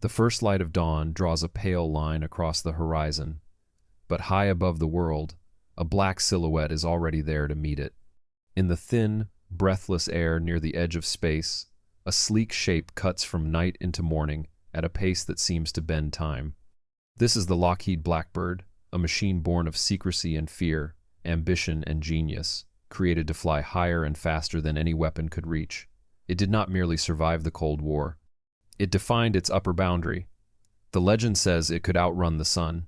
The first light of dawn draws a pale line across the horizon, but high above the world, a black silhouette is already there to meet it. In the thin, breathless air near the edge of space, a sleek shape cuts from night into morning at a pace that seems to bend time. This is the Lockheed Blackbird, a machine born of secrecy and fear, ambition and genius, created to fly higher and faster than any weapon could reach. It did not merely survive the Cold War. It defined its upper boundary. The legend says it could outrun the sun.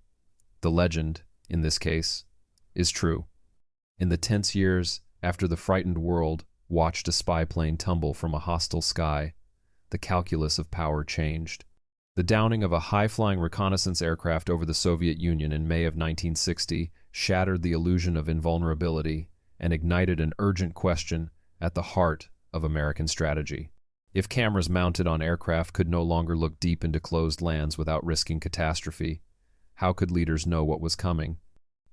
The legend, in this case, is true. In the tense years after the frightened world watched a spy plane tumble from a hostile sky, the calculus of power changed. The downing of a high-flying reconnaissance aircraft over the Soviet Union in May of 1960 shattered the illusion of invulnerability and ignited an urgent question at the heart of American strategy. If cameras mounted on aircraft could no longer look deep into closed lands without risking catastrophe, how could leaders know what was coming?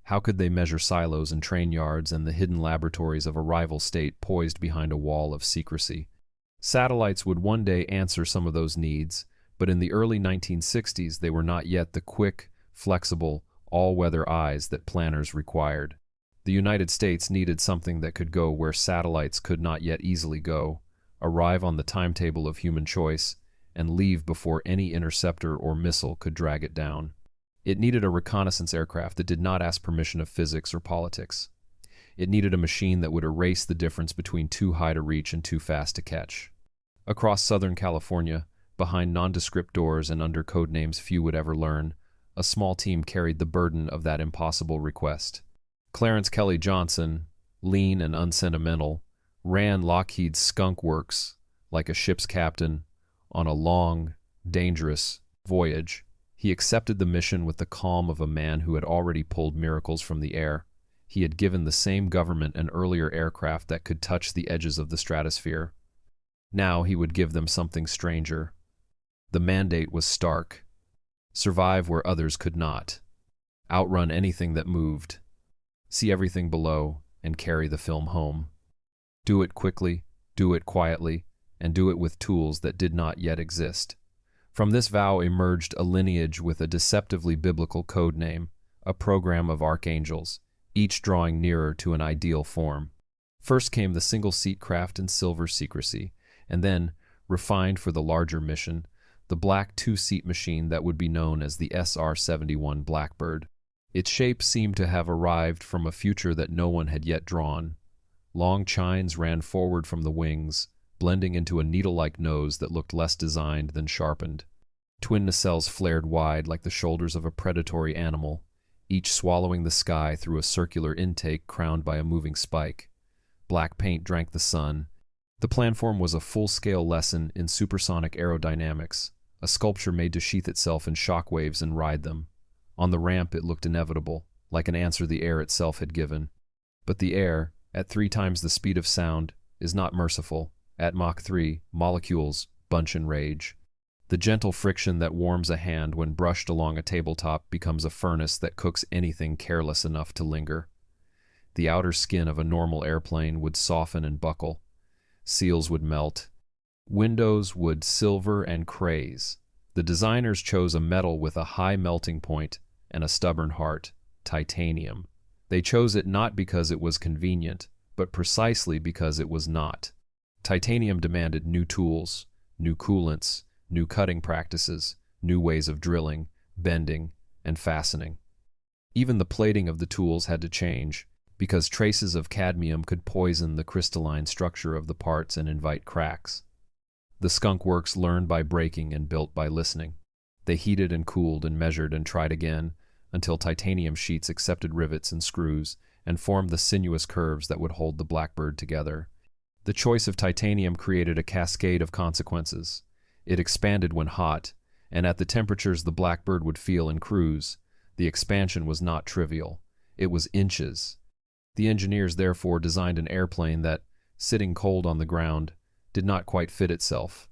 How could they measure silos and train yards and the hidden laboratories of a rival state poised behind a wall of secrecy? Satellites would one day answer some of those needs, but in the early 1960s they were not yet the quick, flexible, all-weather eyes that planners required. The United States needed something that could go where satellites could not yet easily go, arrive on the timetable of human choice, and leave before any interceptor or missile could drag it down. It needed a reconnaissance aircraft that did not ask permission of physics or politics. It needed a machine that would erase the difference between too high to reach and too fast to catch. Across Southern California, behind nondescript doors and under code names few would ever learn, a small team carried the burden of that impossible request. Clarence Kelly Johnson, lean and unsentimental, ran Lockheed Skunk Works like a ship's captain on a long, dangerous voyage. He accepted the mission with the calm of a man who had already pulled miracles from the air. He had given the same government an earlier aircraft that could touch the edges of the stratosphere. Now he would give them something stranger. The mandate was stark. Survive where others could not. Outrun anything that moved. See everything below and carry the film home. Do it quickly, do it quietly, and do it with tools that did not yet exist. From this vow emerged a lineage with a deceptively biblical code name, a program of archangels, each drawing nearer to an ideal form. First came the single-seat craft in silver secrecy, and then, refined for the larger mission, the black two-seat machine that would be known as the SR-71 Blackbird. Its shape seemed to have arrived from a future that no one had yet drawn. Long chines ran forward from the wings, blending into a needle-like nose that looked less designed than sharpened. Twin nacelles flared wide like the shoulders of a predatory animal, each swallowing the sky through a circular intake crowned by a moving spike. Black paint drank the sun. The planform was a full-scale lesson in supersonic aerodynamics, a sculpture made to sheath itself in shock waves and ride them. On the ramp it looked inevitable, like an answer the air itself had given. But the air, at 3 times the speed of sound, is not merciful. At Mach 3, molecules bunch and rage. The gentle friction that warms a hand when brushed along a tabletop becomes a furnace that cooks anything careless enough to linger. The outer skin of a normal airplane would soften and buckle. Seals would melt. Windows would silver and craze. The designers chose a metal with a high melting point and a stubborn heart, titanium. They chose it not because it was convenient, but precisely because it was not. Titanium demanded new tools, new coolants, new cutting practices, new ways of drilling, bending, and fastening. Even the plating of the tools had to change, because traces of cadmium could poison the crystalline structure of the parts and invite cracks. The Skunk Works learned by breaking and built by listening. They heated and cooled and measured and tried again, until titanium sheets accepted rivets and screws and formed the sinuous curves that would hold the Blackbird together. The choice of titanium created a cascade of consequences. It expanded when hot, and at the temperatures the Blackbird would feel in cruise, the expansion was not trivial. It was inches. The engineers therefore designed an airplane that, sitting cold on the ground, did not quite fit itself.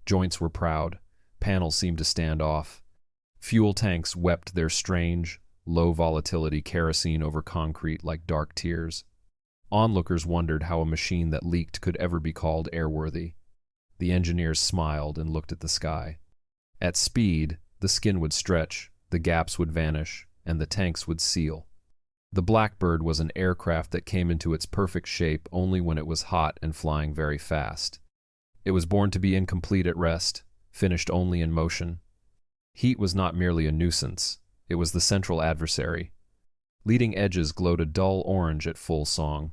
Joints were proud. Panels seemed to stand off. Fuel tanks wept their strange, low-volatility kerosene over concrete like dark tears. Onlookers wondered how a machine that leaked could ever be called airworthy. The engineers smiled and looked at the sky. At speed, the skin would stretch, the gaps would vanish, and the tanks would seal. The Blackbird was an aircraft that came into its perfect shape only when it was hot and flying very fast. It was born to be incomplete at rest, finished only in motion. Heat was not merely a nuisance, it was the central adversary. Leading edges glowed a dull orange at full song.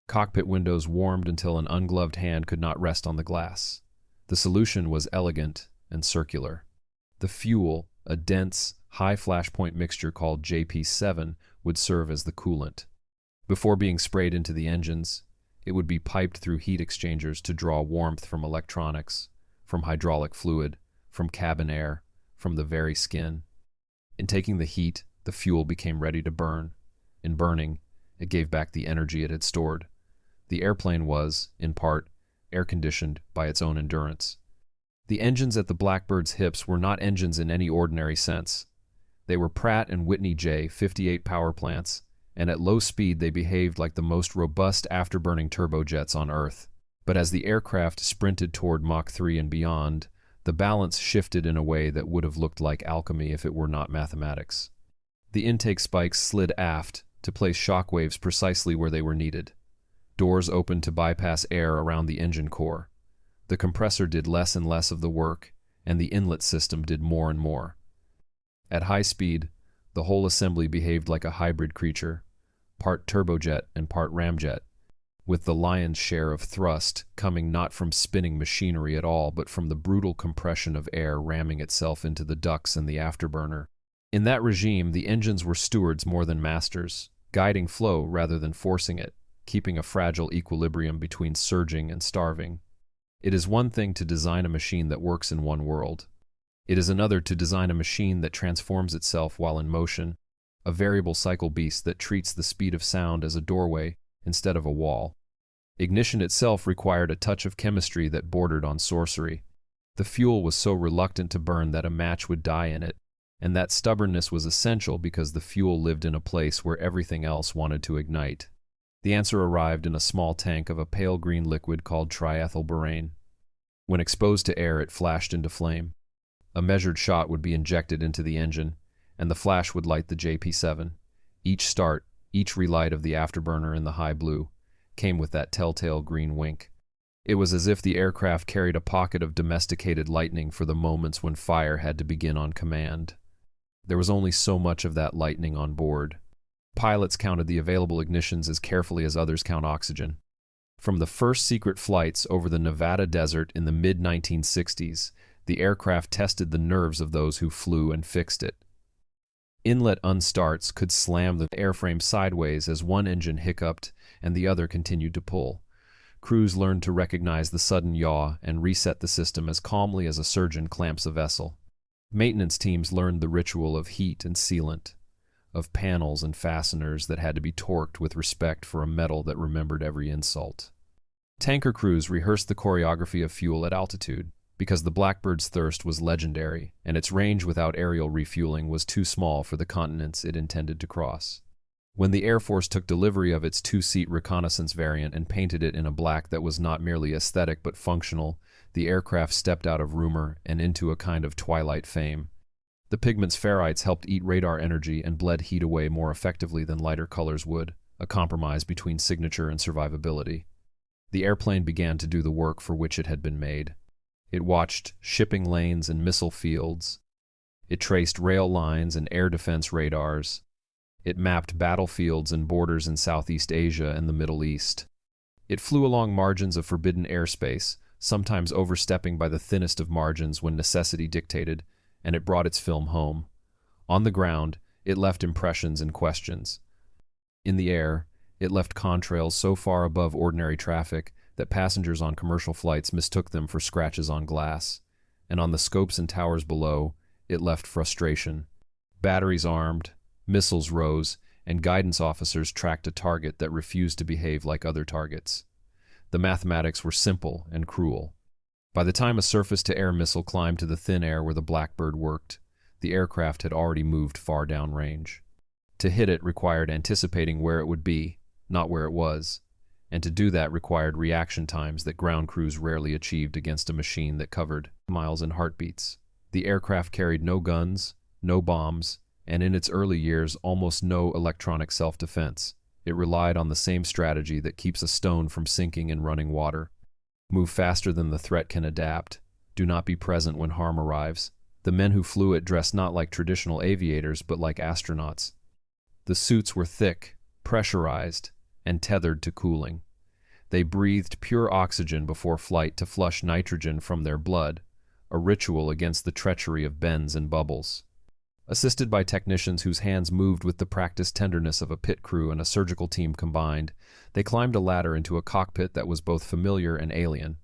Cockpit windows warmed until an ungloved hand could not rest on the glass. The solution was elegant and circular. The fuel, a dense, high flashpoint mixture called JP7, would serve as the coolant. Before being sprayed into the engines, it would be piped through heat exchangers to draw warmth from electronics, from hydraulic fluid, from cabin air, from the very skin. In taking the heat, the fuel became ready to burn. In burning, it gave back the energy it had stored. The airplane was, in part, air-conditioned by its own endurance. The engines at the Blackbird's hips were not engines in any ordinary sense. They were Pratt and Whitney J58 powerplants, and at low speed they behaved like the most robust afterburning turbojets on Earth. But as the aircraft sprinted toward Mach 3 and beyond, the balance shifted in a way that would have looked like alchemy if it were not mathematics. The intake spikes slid aft to place shockwaves precisely where they were needed. Doors opened to bypass air around the engine core. The compressor did less and less of the work, and the inlet system did more and more. At high speed, the whole assembly behaved like a hybrid creature, part turbojet and part ramjet, with the lion's share of thrust coming not from spinning machinery at all, but from the brutal compression of air ramming itself into the ducts and the afterburner. In that regime, the engines were stewards more than masters, guiding flow rather than forcing it, keeping a fragile equilibrium between surging and starving. It is one thing to design a machine that works in one world. It is another to design a machine that transforms itself while in motion, a variable cycle beast that treats the speed of sound as a doorway instead of a wall. Ignition itself required a touch of chemistry that bordered on sorcery. The fuel was so reluctant to burn that a match would die in it, and that stubbornness was essential because the fuel lived in a place where everything else wanted to ignite. The answer arrived in a small tank of a pale green liquid called triethylborane. When exposed to air, it flashed into flame. A measured shot would be injected into the engine, and the flash would light the JP7. Each start, each relight of the afterburner in the high blue, came with that telltale green wink. It was as if the aircraft carried a pocket of domesticated lightning for the moments when fire had to begin on command. There was only so much of that lightning on board. Pilots counted the available ignitions as carefully as others count oxygen. From the first secret flights over the Nevada desert in the mid-1960s, the aircraft tested the nerves of those who flew and fixed it. Inlet unstarts could slam the airframe sideways as one engine hiccuped and the other continued to pull. Crews learned to recognize the sudden yaw and reset the system as calmly as a surgeon clamps a vessel. Maintenance teams learned the ritual of heat and sealant, of panels and fasteners that had to be torqued with respect for a metal that remembered every insult. Tanker crews rehearsed the choreography of fuel at altitude, because the Blackbird's thirst was legendary, and its range without aerial refueling was too small for the continents it intended to cross. When the Air Force took delivery of its two-seat reconnaissance variant and painted it in a black that was not merely aesthetic but functional, the aircraft stepped out of rumor and into a kind of twilight fame. The pigment's ferrites helped eat radar energy and bled heat away more effectively than lighter colors would, a compromise between signature and survivability. The airplane began to do the work for which it had been made. It watched shipping lanes and missile fields. It traced rail lines and air defense radars. It mapped battlefields and borders in Southeast Asia and the Middle East. It flew along margins of forbidden airspace, sometimes overstepping by the thinnest of margins when necessity dictated, and it brought its film home. On the ground, it left impressions and questions. In the air, it left contrails so far above ordinary traffic that passengers on commercial flights mistook them for scratches on glass, and on the scopes and towers below, it left frustration. Batteries armed, missiles rose, and guidance officers tracked a target that refused to behave like other targets. The mathematics were simple and cruel. By the time a surface-to-air missile climbed to the thin air where the Blackbird worked, the aircraft had already moved far downrange. To hit it required anticipating where it would be, not where it was, and to do that required reaction times that ground crews rarely achieved against a machine that covered miles in heartbeats. The aircraft carried no guns, no bombs, and in its early years almost no electronic self-defense. It relied on the same strategy that keeps a stone from sinking in running water. Move faster than the threat can adapt. Do not be present when harm arrives. The men who flew it dressed not like traditional aviators, but like astronauts. The suits were thick, pressurized, and tethered to cooling. They breathed pure oxygen before flight to flush nitrogen from their blood, a ritual against the treachery of bends and bubbles. Assisted by technicians whose hands moved with the practiced tenderness of a pit crew and a surgical team combined, they climbed a ladder into a cockpit that was both familiar and alien.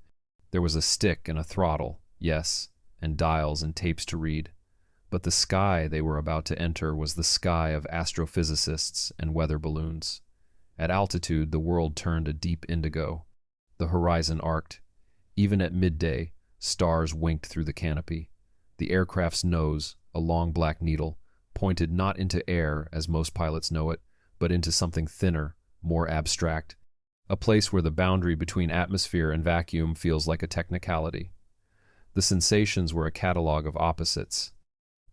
There was a stick and a throttle, yes, and dials and tapes to read. But the sky they were about to enter was the sky of astrophysicists and weather balloons. At altitude, the world turned a deep indigo. The horizon arced. Even at midday, stars winked through the canopy. The aircraft's nose, a long black needle, pointed not into air, as most pilots know it, but into something thinner, more abstract, a place where the boundary between atmosphere and vacuum feels like a technicality. The sensations were a catalog of opposites.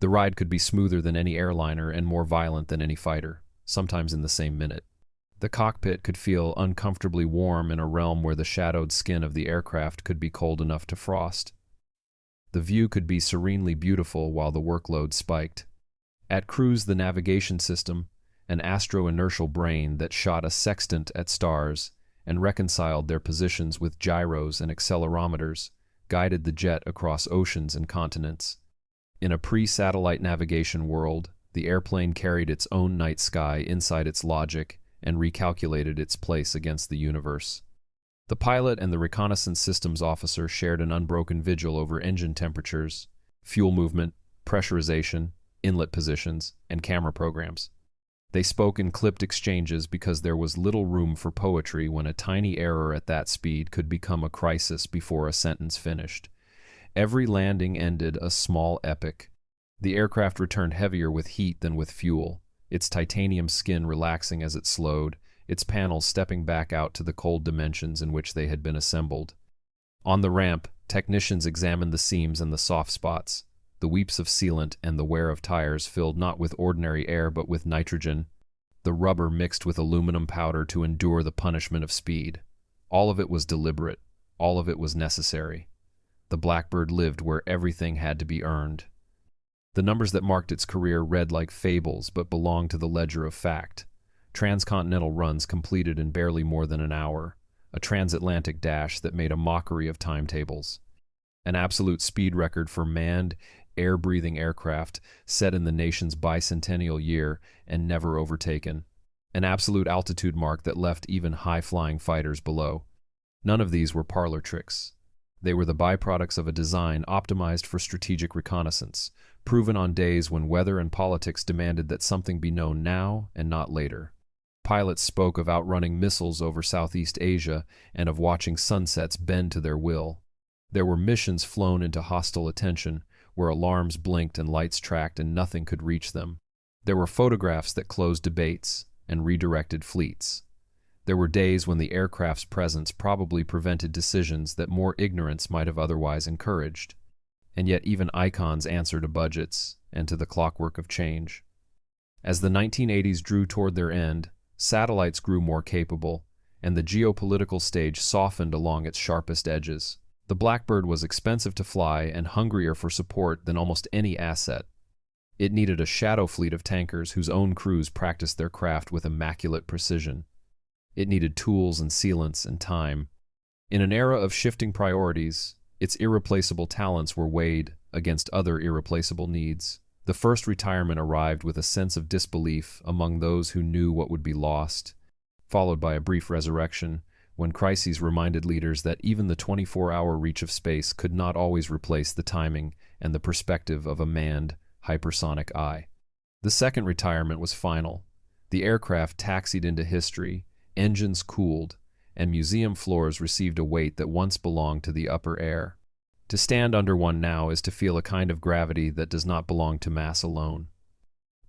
The ride could be smoother than any airliner and more violent than any fighter, sometimes in the same minute. The cockpit could feel uncomfortably warm in a realm where the shadowed skin of the aircraft could be cold enough to frost. The view could be serenely beautiful while the workload spiked. At cruise, the navigation system, an astro-inertial brain that shot a sextant at stars and reconciled their positions with gyros and accelerometers, guided the jet across oceans and continents. In a pre-satellite navigation world, the airplane carried its own night sky inside its logic and recalculated its place against the universe. The pilot and the reconnaissance systems officer shared an unbroken vigil over engine temperatures, fuel movement, pressurization, inlet positions, and camera programs. They spoke in clipped exchanges because there was little room for poetry when a tiny error at that speed could become a crisis before a sentence finished. Every landing ended a small epic. The aircraft returned heavier with heat than with fuel, its titanium skin relaxing as it slowed, its panels stepping back out to the cold dimensions in which they had been assembled. On the ramp, technicians examined the seams and the soft spots. The weeps of sealant and the wear of tires filled not with ordinary air but with nitrogen. The rubber mixed with aluminum powder to endure the punishment of speed. All of it was deliberate. All of it was necessary. The Blackbird lived where everything had to be earned. The numbers that marked its career read like fables but belonged to the ledger of fact. Transcontinental runs completed in barely more than an hour, a transatlantic dash that made a mockery of timetables. An absolute speed record for manned, air-breathing aircraft set in the nation's bicentennial year and never overtaken. An absolute altitude mark that left even high-flying fighters below. None of these were parlor tricks. They were the byproducts of a design optimized for strategic reconnaissance, proven on days when weather and politics demanded that something be known now and not later. Pilots spoke of outrunning missiles over Southeast Asia and of watching sunsets bend to their will. There were missions flown into hostile attention, where alarms blinked and lights tracked and nothing could reach them. There were photographs that closed debates and redirected fleets. There were days when the aircraft's presence probably prevented decisions that more ignorance might have otherwise encouraged. And yet even icons answered to budgets and to the clockwork of change. As the 1980s drew toward their end, satellites grew more capable, and the geopolitical stage softened along its sharpest edges. The Blackbird was expensive to fly and hungrier for support than almost any asset. It needed a shadow fleet of tankers whose own crews practiced their craft with immaculate precision. It needed tools and sealants and time. In an era of shifting priorities, its irreplaceable talents were weighed against other irreplaceable needs. The first retirement arrived with a sense of disbelief among those who knew what would be lost, followed by a brief resurrection when crises reminded leaders that even the 24-hour reach of space could not always replace the timing and the perspective of a manned, hypersonic eye. The second retirement was final. The aircraft taxied into history, engines cooled, and museum floors received a weight that once belonged to the upper air. To stand under one now is to feel a kind of gravity that does not belong to mass alone.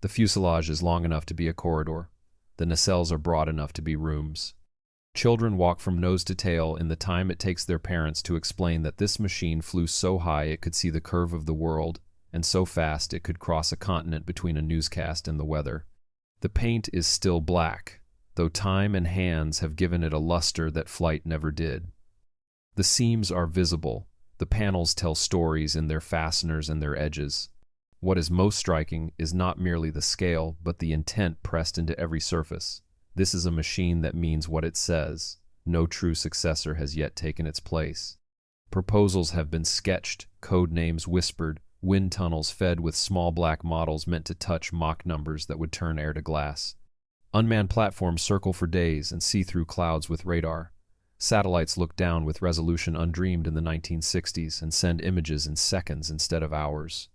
The fuselage is long enough to be a corridor. The nacelles are broad enough to be rooms. Children walk from nose to tail in the time it takes their parents to explain that this machine flew so high it could see the curve of the world and so fast it could cross a continent between a newscast and the weather. The paint is still black, though time and hands have given it a luster that flight never did. The seams are visible. The panels tell stories in their fasteners and their edges. What is most striking is not merely the scale, but the intent pressed into every surface. This is a machine that means what it says. No true successor has yet taken its place. Proposals have been sketched, code names whispered, wind tunnels fed with small black models meant to touch Mach numbers that would turn air to glass. Unmanned platforms circle for days and see through clouds with radar. Satellites look down with resolution undreamed in the 1960s and send images in seconds instead of hours.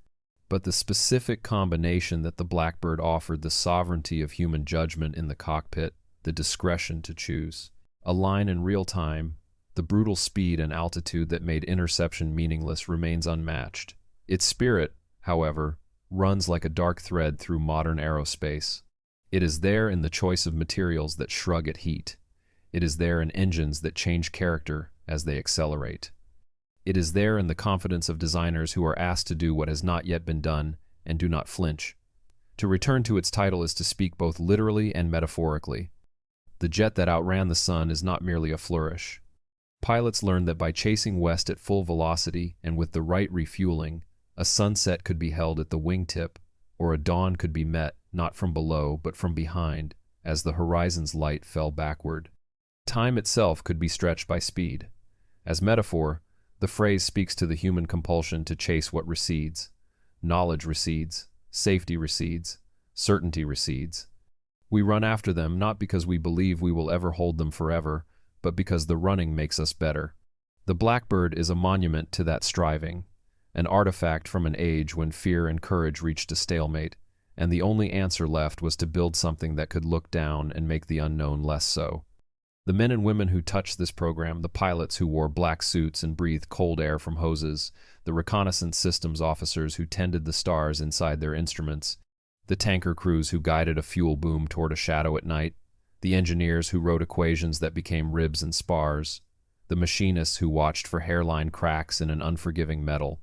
But the specific combination that the Blackbird offered the sovereignty of human judgment in the cockpit, the discretion to choose, a line in real time, the brutal speed and altitude that made interception meaningless remains unmatched. Its spirit, however, runs like a dark thread through modern aerospace. It is there in the choice of materials that shrug at heat. It is there in engines that change character as they accelerate. It is there in the confidence of designers who are asked to do what has not yet been done and do not flinch. To return to its title is to speak both literally and metaphorically. The jet that outran the sun is not merely a flourish. Pilots learned that by chasing west at full velocity and with the right refueling, a sunset could be held at the wingtip, or a dawn could be met not from below but from behind as the horizon's light fell backward. Time itself could be stretched by speed. As metaphor, the phrase speaks to the human compulsion to chase what recedes. Knowledge recedes, safety recedes, certainty recedes. We run after them not because we believe we will ever hold them forever, but because the running makes us better. The Blackbird is a monument to that striving, an artifact from an age when fear and courage reached a stalemate, and the only answer left was to build something that could look down and make the unknown less so. The men and women who touched this program, the pilots who wore black suits and breathed cold air from hoses, the reconnaissance systems officers who tended the stars inside their instruments, the tanker crews who guided a fuel boom toward a shadow at night, the engineers who wrote equations that became ribs and spars, the machinists who watched for hairline cracks in an unforgiving metal,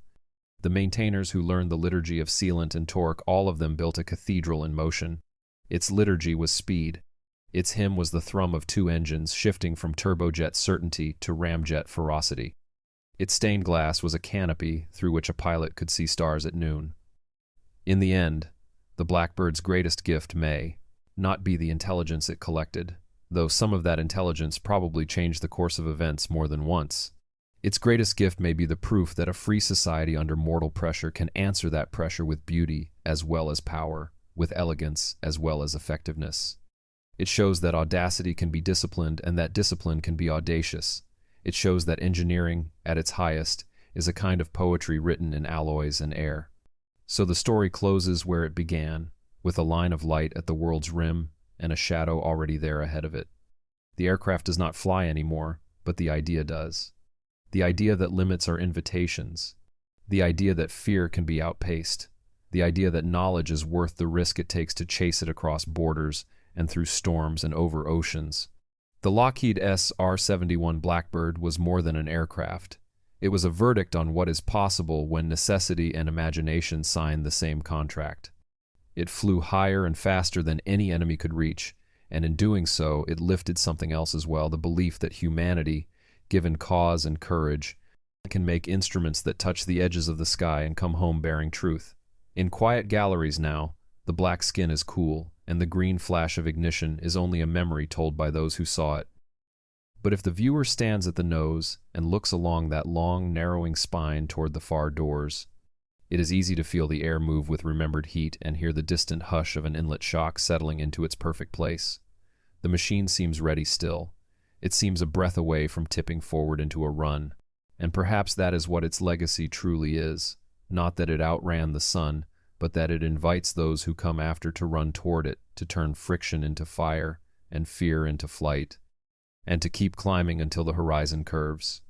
the maintainers who learned the liturgy of sealant and torque, all of them built a cathedral in motion. Its liturgy was speed. Its hymn was the thrum of two engines shifting from turbojet certainty to ramjet ferocity. Its stained glass was a canopy through which a pilot could see stars at noon. In the end, the Blackbird's greatest gift may not be the intelligence it collected, though some of that intelligence probably changed the course of events more than once. Its greatest gift may be the proof that a free society under mortal pressure can answer that pressure with beauty as well as power, with elegance as well as effectiveness. It shows that audacity can be disciplined and that discipline can be audacious. It shows that engineering, at its highest, is a kind of poetry written in alloys and air. So the story closes where it began, with a line of light at the world's rim and a shadow already there ahead of it. The aircraft does not fly anymore, but the idea does. The idea that limits are invitations. The idea that fear can be outpaced. The idea that knowledge is worth the risk it takes to chase it across borders and through storms and over oceans. The Lockheed SR-71 Blackbird was more than an aircraft. It was a verdict on what is possible when necessity and imagination sign the same contract. It flew higher and faster than any enemy could reach, and in doing so, it lifted something else as well, the belief that humanity, given cause and courage, can make instruments that touch the edges of the sky and come home bearing truth. In quiet galleries now, the black skin is cool, and the green flash of ignition is only a memory told by those who saw it. But if the viewer stands at the nose and looks along that long, narrowing spine toward the far doors, it is easy to feel the air move with remembered heat and hear the distant hush of an inlet shock settling into its perfect place. The machine seems ready still. It seems a breath away from tipping forward into a run, and perhaps that is what its legacy truly is, not that it outran the sun, but that it invites those who come after to run toward it, to turn friction into fire and fear into flight, and to keep climbing until the horizon curves.